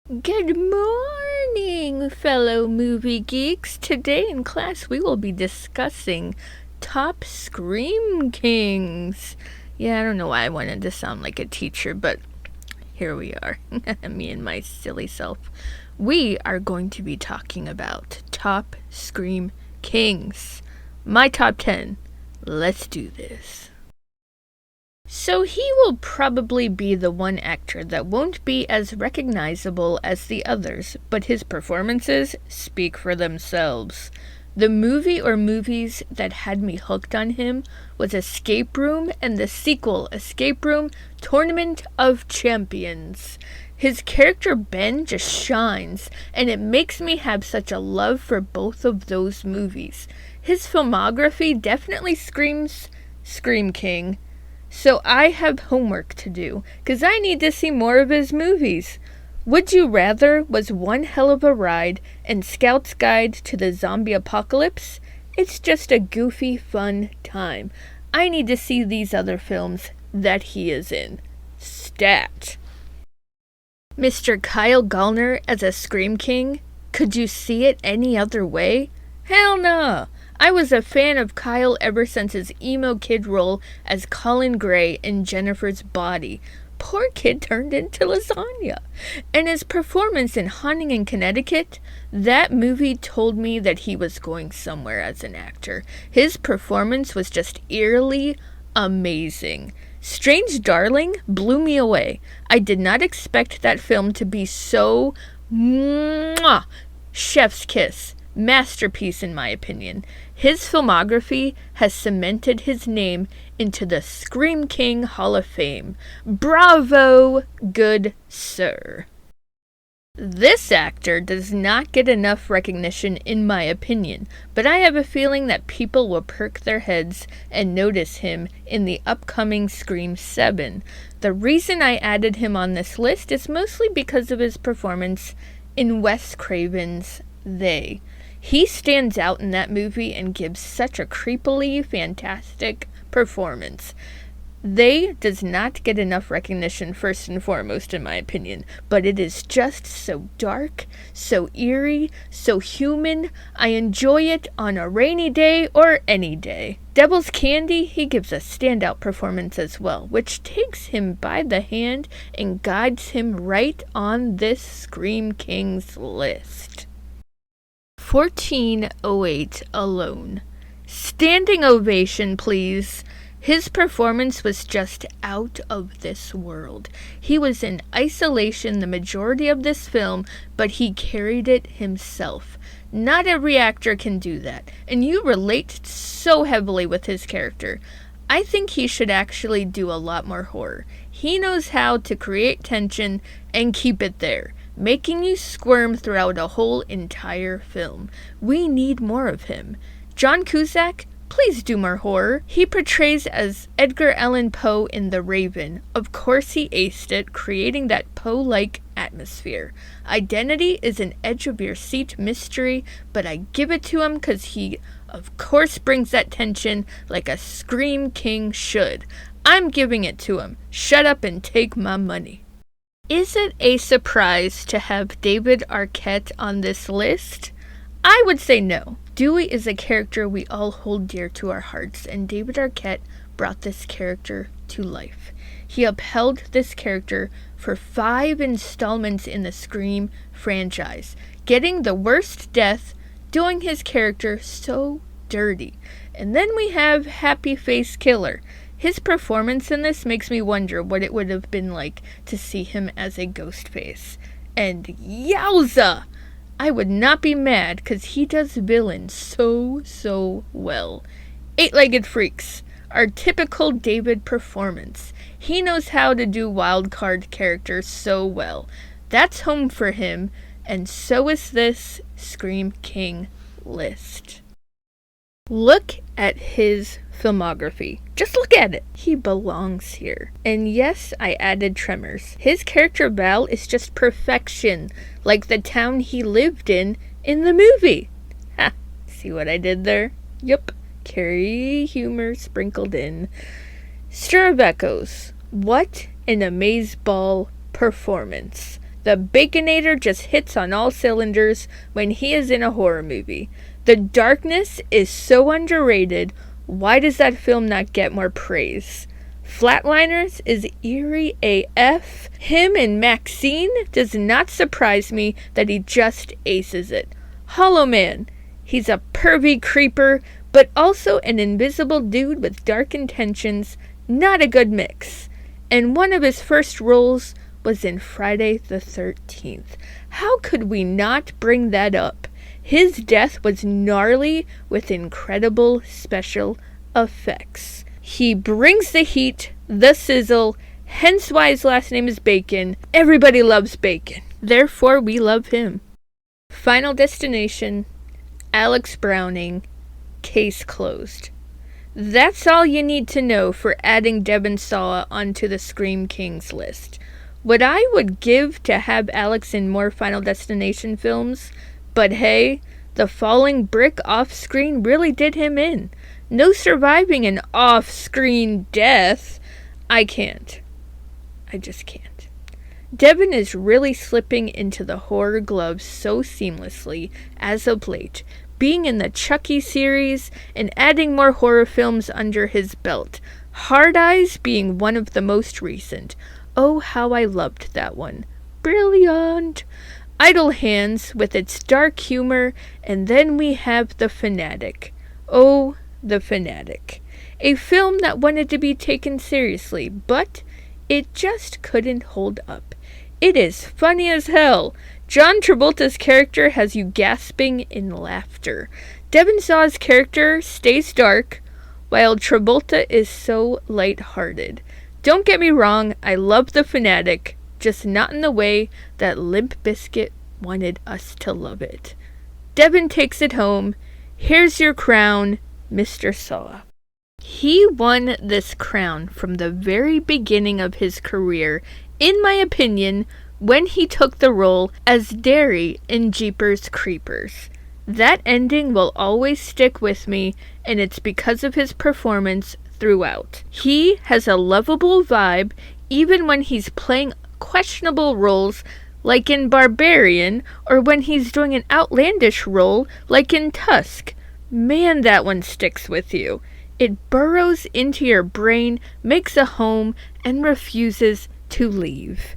Good morning, fellow movie geeks. Today in class we will be discussing top Scream Kings. Yeah, I don't know why I wanted to sound like a teacher, but here we are. Me and my silly self. We are going to be talking about top Scream Kings. My top 10. Let's do this. So he will probably be the one actor that won't be as recognizable as the others, but his performances speak for themselves. The movie or movies that had me hooked on him was Escape Room and the sequel, Escape Room Tournament of Champions. His character Ben just shines, and it makes me have such a love for both of those movies. His filmography definitely screams Scream King. So I have homework to do, because I need to see more of his movies. Would You Rather was one hell of a ride, and Scout's Guide to the Zombie Apocalypse, it's just a goofy, fun time. I need to see these other films that he is in. Stat. Mr. Kyle Gallner as a Scream King? Could you see it any other way? Hell no! I was a fan of Kyle ever since his emo kid role as Colin Gray in Jennifer's Body. Poor kid turned into lasagna. And his performance in Haunting in Connecticut, that movie told me that he was going somewhere as an actor. His performance was just eerily amazing. Strange Darling blew me away. I did not expect that film to be so mwah, chef's kiss. Masterpiece in my opinion. His filmography has cemented his name into the Scream King Hall of Fame. Bravo, good sir. This actor does not get enough recognition in my opinion, but I have a feeling that people will perk their heads and notice him in the upcoming Scream 7. The reason I added him on this list is mostly because of his performance in Wes Craven's They. He stands out in that movie and gives such a creepily fantastic performance. They does not get enough recognition first and foremost in my opinion, but it is just so dark, so eerie, so human. I enjoy it on a rainy day or any day. Devil's Candy, he gives a standout performance as well, which takes him by the hand and guides him right on this Scream Kings list. 1408 Alone. Standing ovation, please. His performance was just out of this world. He was in isolation the majority of this film, but he carried it himself. Not every actor can do that, and you relate so heavily with his character. I think he should actually do a lot more horror. He knows how to create tension and keep it there, making you squirm throughout a whole entire film. We need more of him. John Cusack, please do more horror. He portrays as Edgar Allan Poe in The Raven. Of course he aced it, creating that Poe-like atmosphere. Identity is an edge-of-your-seat mystery, but I give it to him because he, of course, brings that tension like a Scream King should. I'm giving it to him. Shut up and take my money. Is it a surprise to have David Arquette on this list? I would say no. Dewey is a character we all hold dear to our hearts, and David Arquette brought this character to life. He upheld this character for 5 installments in the Scream franchise, getting the worst death, doing his character so dirty. And then we have Happy Face Killer. His performance in this makes me wonder what it would have been like to see him as a ghost face. And yowza! I would not be mad because he does villain so well. Eight-Legged Freaks, our typical David performance. He knows how to do wild card characters so well. That's home for him, and so is this Scream King list. Look at his filmography. Just look at it. He belongs here. And yes, I added Tremors. His character Val is just perfection, like the town he lived in the movie. Ha! See what I did there? Yup. Carey humor sprinkled in. Stir of Echoes. What an amazeball performance. The Baconator just hits on all cylinders when he is in a horror movie. The darkness is so underrated. Why does that film not get more praise? Flatliners is eerie AF. Him and Maxine does not surprise me that he just aces it. Hollow Man. He's a pervy creeper, but also an invisible dude with dark intentions. Not a good mix. And one of his first roles was in Friday the 13th. How could we not bring that up? His death was gnarly with incredible special effects. He brings the heat, the sizzle, hence why his last name is Bacon. Everybody loves Bacon. Therefore, we love him. Final Destination, Alex Browning, case closed. That's all you need to know for adding Devon Sawa onto the Scream Kings list. What I would give to have Alex in more Final Destination films, but hey, the falling brick off-screen really did him in. No surviving an off-screen death. I can't. I just can't. Devon is really slipping into the horror gloves so seamlessly as of late, being in the Chucky series and adding more horror films under his belt. Hard Eyes being one of the most recent. Oh, how I loved that one. Brilliant. Idle Hands with its dark humor, and then we have The Fanatic. Oh, The Fanatic. A film that wanted to be taken seriously, but it just couldn't hold up. It is funny as hell. John Travolta's character has you gasping in laughter. Devon Sawa's character stays dark, while Travolta is so lighthearted. Don't get me wrong, I love The Fanatic, just not in the way that Limp Bizkit wanted us to love it. Devon takes it home. Here's your crown, Mr. Sawa. He won this crown from the very beginning of his career, in my opinion, when he took the role as Derry in Jeepers Creepers. That ending will always stick with me, and it's because of his performance throughout. He has a lovable vibe, even when he's playing questionable roles, like in Barbarian, or when he's doing an outlandish role, like in Tusk. Man, that one sticks with you. It burrows into your brain, makes a home, and refuses to leave.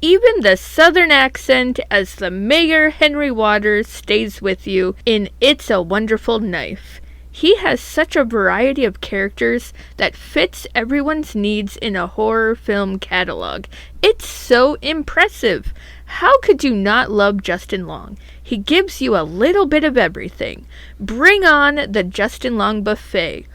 Even the southern accent as the Mayor Henry Waters stays with you in It's a Wonderful Knife. He has such a variety of characters that fits everyone's needs in a horror film catalog. It's so impressive. How could you not love Justin Long? He gives you a little bit of everything. Bring on the Justin Long buffet.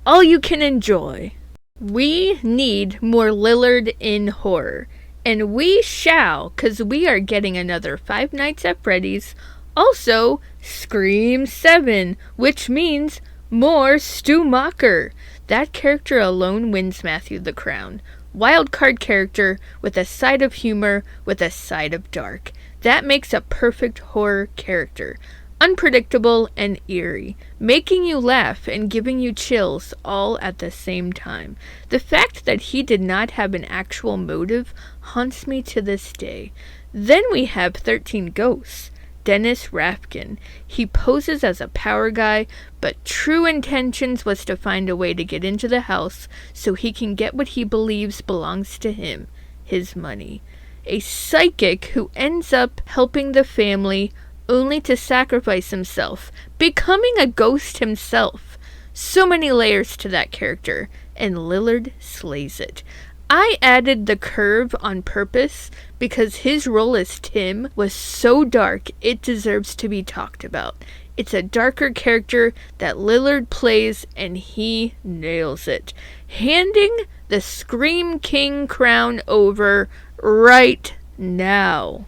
All you can enjoy. We need more Lillard in horror. And we shall, 'cause we are getting another Five Nights at Freddy's. Also, Scream 7, which means more Stu Macher. That character alone wins Matthew the crown. Wild card character with a side of humor, with a side of dark. That makes a perfect horror character. Unpredictable and eerie, making you laugh and giving you chills all at the same time. The fact that he did not have an actual motive haunts me to this day. Then we have 13 Ghosts. Dennis Rafkin. He poses as a power guy, but true intentions was to find a way to get into the house so he can get what he believes belongs to him, his money. A psychic who ends up helping the family only to sacrifice himself, becoming a ghost himself. So many layers to that character, and Lillard slays it. I added the curve on purpose because his role as Tim was so dark it deserves to be talked about. It's a darker character that Lillard plays and he nails it. Handing the Scream King crown over right now.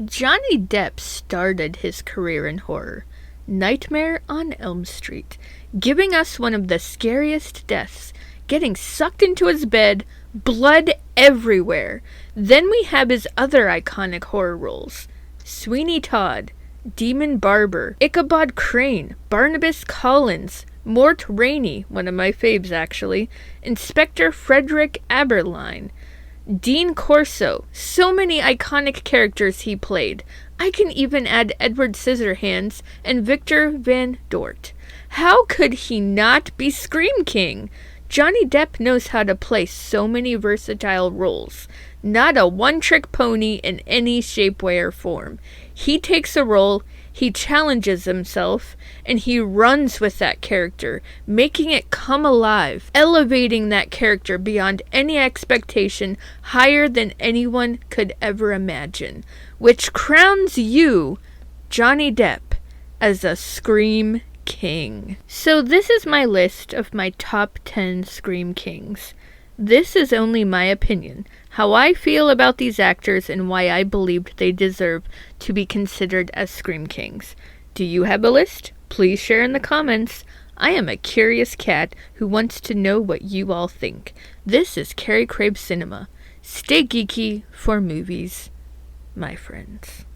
Johnny Depp started his career in horror. Nightmare on Elm Street, giving us one of the scariest deaths, getting sucked into his bed, blood everywhere. Then we have his other iconic horror roles. Sweeney Todd, Demon Barber, Ichabod Crane, Barnabas Collins, Mort Rainey, one of my faves actually, Inspector Frederick Aberline. Dean Corso, so many iconic characters he played. I can even add Edward Scissorhands and Victor Van Dort. How could he not be Scream King? Johnny Depp knows how to play so many versatile roles. Not a one-trick pony in any shape, way, or form. He takes a role, he challenges himself, and he runs with that character, making it come alive, elevating that character beyond any expectation, higher than anyone could ever imagine, which crowns you, Johnny Depp, as a Scream King. So this is my list of my top 10 Scream Kings. This is only my opinion, how I feel about these actors and why I believed they deserve to be considered as Scream Kings. Do you have a list? Please share in the comments. I am a curious cat who wants to know what you all think. This is Carey Craves Cinema. Stay geeky for movies, my friends.